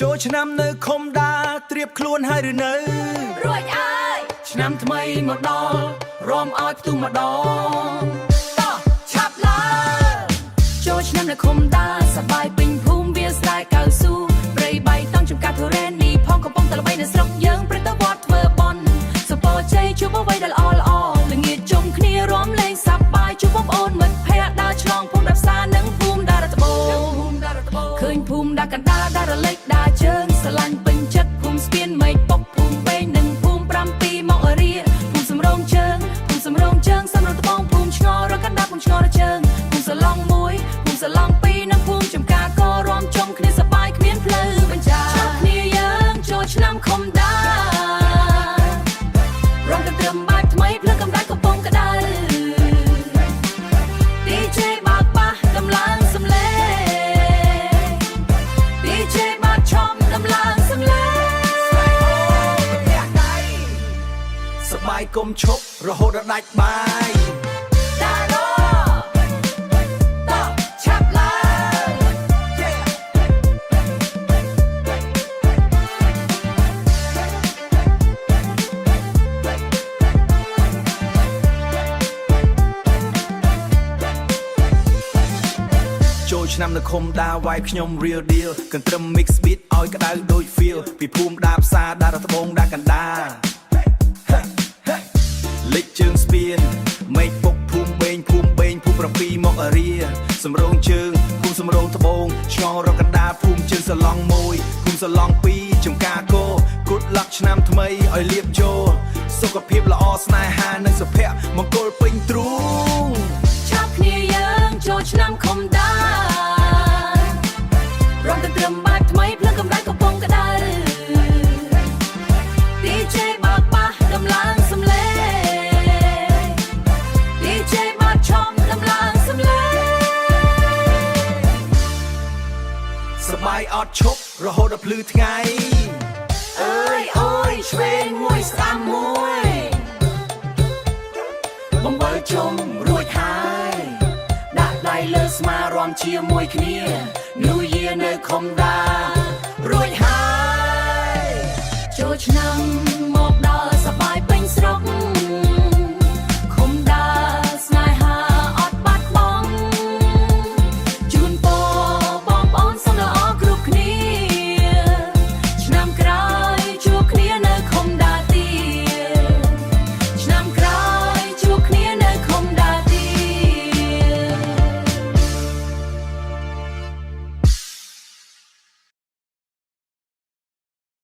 ចូលឆ្នាំនៅខំដាត្រៀបខ្លួនហើយឬនៅរួចអើយឆ្នាំថ្មីមកដល់រំឲ្យផ្ទុំម្ដងតោះឆាប់ឡើងចូលឆ្នាំនៅខំដាសបាយពេញភូមិវាស្រែកៅស៊ូព្រៃបៃតងចំការធូរ៉េនីផងកំពុងតែល្បីនៅស្រុកយើងព្រឹកទៅវត្តធ្វើបន់សុពរជ័យជួបអ្វីដែលល្អល្អល្ងាចជុំគ្នារំលែងសប្បាយជួបបងប្អូនមិត្តភក្តិដើរឆ្លងភូមិដាប់សានិងភូមិដារត្បូងឃើញភូមិដាកណ្ដាលដារលិចដាជើងស្រឡាញ់ពេញចិត្តភូមិស្ពានមេឃពុកភូមិពេញនិងភូមិ7មកអរៀភូមិសំរងជើងភូមិសំរងជើងសំរងត្បូងភូមិឆ្ងល់រកណ្ដាភូមិឆ្ងល់រជើងភូមិសឡង់1ភូមិសឡង់2និងភូមិចំការក៏រួមជុំគ្នាសប្បាយគ្មានផ្លូវបញ្ចាជួបគ្នាយើងចូលឆ្នាំខំដារំទៅត្រឹមបាច់ថ្មីភ្លើងកំដៅកំពុងក្តៅ DJ បើកបាសដំឡើងសំឡេង DJ បើកឆំដំឡើងសំឡេង សបាយកុំឈប់រហូតដល់ដាច់បាយតារតោះឆាប់ឡើងចូលឆ្នាំនៅខំដាវាយខ្ញុំ real deal កន្ទ្រឹម mix beat ឲ្យក្តៅដូច feel ពីភូមិដាផ្សារដារត្បូងដាកណ្ដាលលិចជើងស្ពានមេឃពុកភូមិបេងភូមិ7មកអរៀសំរងជើងភូមិសំរងត្បូងឆ្ងល់រកណ្ដាលភូមិជើងសឡង់1ភូមិសឡង់2ចំការគោគូតលក្ខឆ្នាំថ្មីឲ្យលៀបចូលសុខភាពល្អស្នេហានិងសុភមង្គលពេញទ្រូងឆាប់គ្នាយើងចូលឆ្នាំខំដារំទៅត្រឹមបាច់ថ្មីភ្លើងកំដៅកំពុងក្តៅ DJ បើកបាសដំឡើងសំឡេង DJ បើកឆំដំឡើងសំឡេង សបាយអត់ឈប់រហូតដល់ភ្លឺថ្ងៃអើយអូយឆ្វេងមួយស្ដាំមួយបំបើជុំរួចហើយដាក់ដៃលើស្មារំជាមួយគ្នា New Year នៅខំដា